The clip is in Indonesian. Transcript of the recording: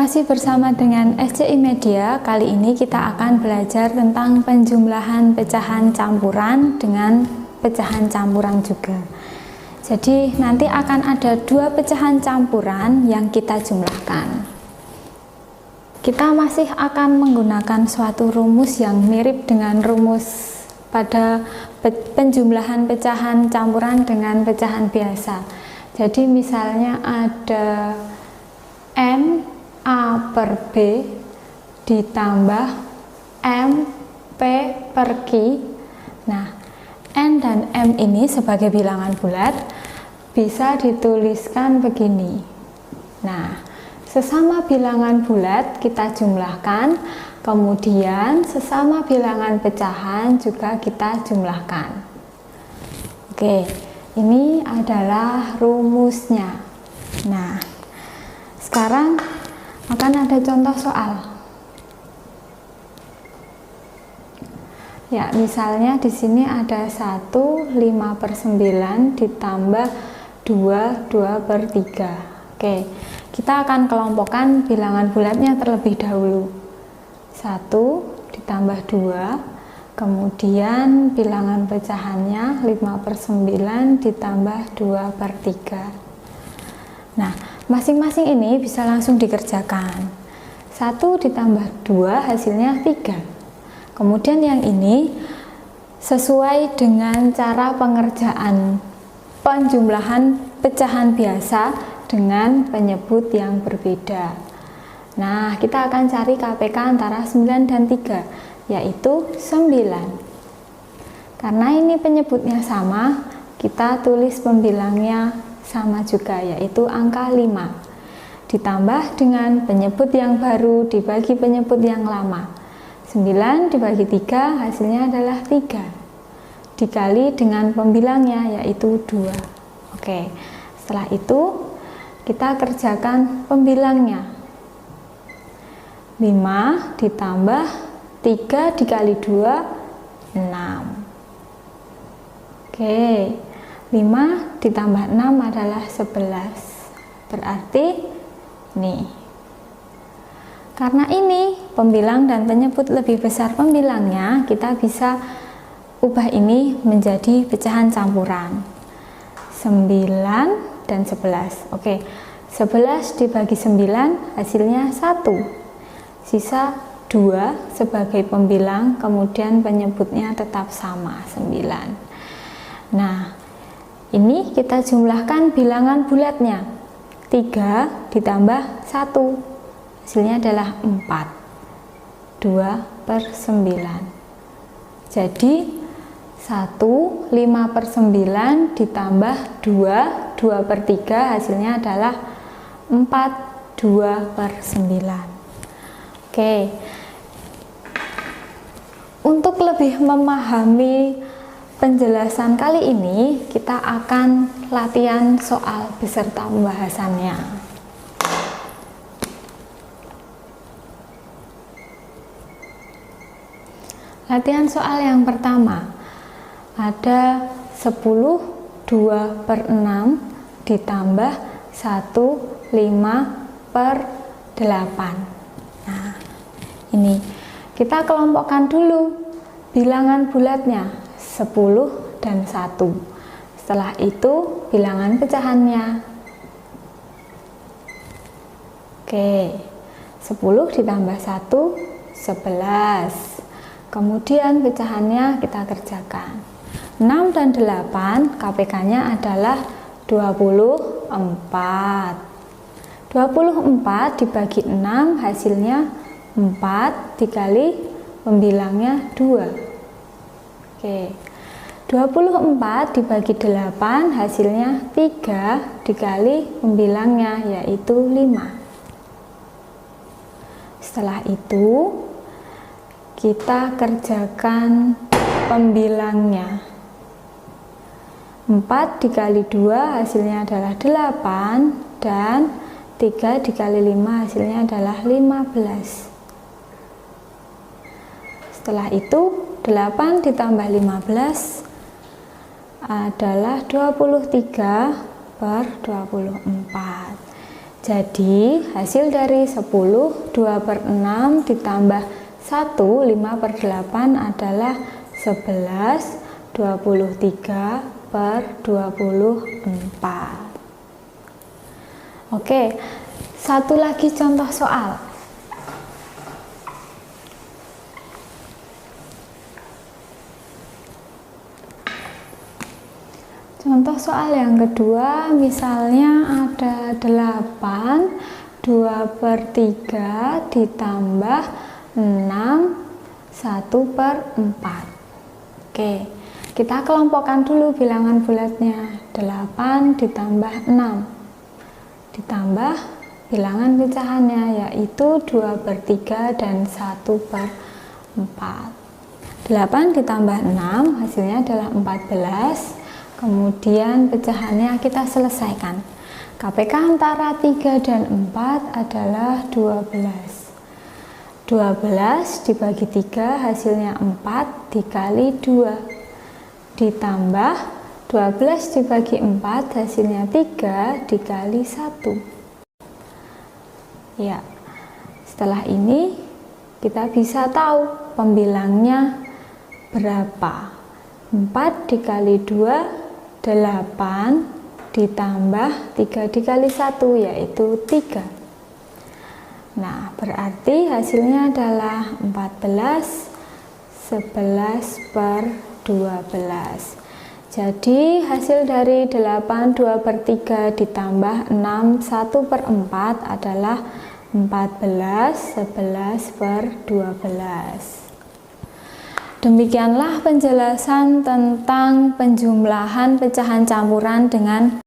Masih bersama dengan SCI Media, kali ini kita akan belajar tentang penjumlahan pecahan campuran dengan pecahan campuran juga. Jadi nanti akan ada dua pecahan campuran yang kita jumlahkan. Kita masih akan menggunakan suatu rumus yang mirip dengan rumus pada penjumlahan pecahan campuran dengan pecahan biasa. Jadi misalnya ada M A per B ditambah M P per Q. Nah, N dan M ini sebagai bilangan bulat bisa dituliskan begini. Nah, sesama bilangan bulat kita jumlahkan, kemudian sesama bilangan pecahan juga kita jumlahkan. Oke, ini adalah rumusnya. Nah, sekarang akan ada contoh soal. Ya, misalnya di sini ada 1 5/9 ditambah 2 per 3. Oke, kita akan kelompokkan bilangan bulatnya terlebih dahulu. 1 ditambah 2, kemudian bilangan pecahannya 5/9 ditambah 2 per 3. Nah, masing-masing ini bisa langsung dikerjakan. 1 ditambah 2 hasilnya 3. Kemudian yang ini sesuai dengan cara pengerjaan penjumlahan pecahan biasa dengan penyebut yang berbeda. Nah, kita akan cari KPK antara 9 dan 3, yaitu 9. Karena ini penyebutnya sama, kita tulis pembilangnya sama juga, yaitu angka 5 ditambah dengan penyebut yang baru dibagi penyebut yang lama. 9 dibagi 3 hasilnya adalah 3 dikali dengan pembilangnya, yaitu 2. Oke, setelah itu kita kerjakan pembilangnya. 5 ditambah 3 dikali 2 6. Oke, 5 ditambah 6 adalah 11. Berarti nih, karena ini pembilang dan penyebut lebih besar pembilangnya, kita bisa ubah ini menjadi pecahan campuran 9 dan 11. Oke, 11 dibagi 9 hasilnya 1, sisa 2 sebagai pembilang, kemudian penyebutnya tetap sama 9. Nah, ini kita jumlahkan bilangan bulatnya. 3 ditambah 1 hasilnya adalah 4. 2 per 9. Jadi 1 5/9 ditambah 2 per 3 hasilnya adalah 4 2 per 9. Oke, untuk lebih memahami penjelasan kali ini, kita akan latihan soal beserta pembahasannya. Latihan soal yang pertama, ada 10 2 per 6 ditambah 1 5 per 8. Nah, ini kita kelompokkan dulu bilangan bulatnya 10 dan 1. Setelah itu bilangan pecahannya. Oke, 10 ditambah 1 11. Kemudian pecahannya kita kerjakan. 6 dan 8 KPK-nya adalah 24. 24 dibagi 6 hasilnya 4 dikali pembilangnya 2. Oke, 24 dibagi 8 hasilnya 3 dikali pembilangnya, yaitu 5. Setelah itu kita kerjakan pembilangnya. 4 dikali 2 hasilnya adalah 8 dan 3 dikali 5 hasilnya adalah 15. Setelah itu 8 ditambah 15 adalah 23 per 24. Jadi hasil dari 10, 2/6 ditambah 1, 5/8 adalah 11, 23/24. Oke, satu lagi contoh soal. Contoh soal yang kedua, misalnya ada 8, 2/3 ditambah 6, 1/4. Oke, kita kelompokkan dulu bilangan bulatnya. 8 ditambah 6 ditambah bilangan pecahannya, yaitu 2/3 dan 1/4. 8 ditambah 6 hasilnya adalah 14. Kemudian pecahannya kita selesaikan. KPK antara 3 dan 4 adalah 12. 12 dibagi 3 hasilnya 4 dikali 2. Ditambah 12 dibagi 4 hasilnya 3 dikali 1. Ya, setelah ini kita bisa tahu pembilangnya berapa. 4 dikali 2 8 ditambah 3 dikali 1 yaitu 3. Nah, berarti hasilnya adalah 14, 11/12. Jadi hasil dari 8 2/3 ditambah 6 1/4 adalah 14 11/12. Demikianlah penjelasan tentang penjumlahan pecahan campuran dengan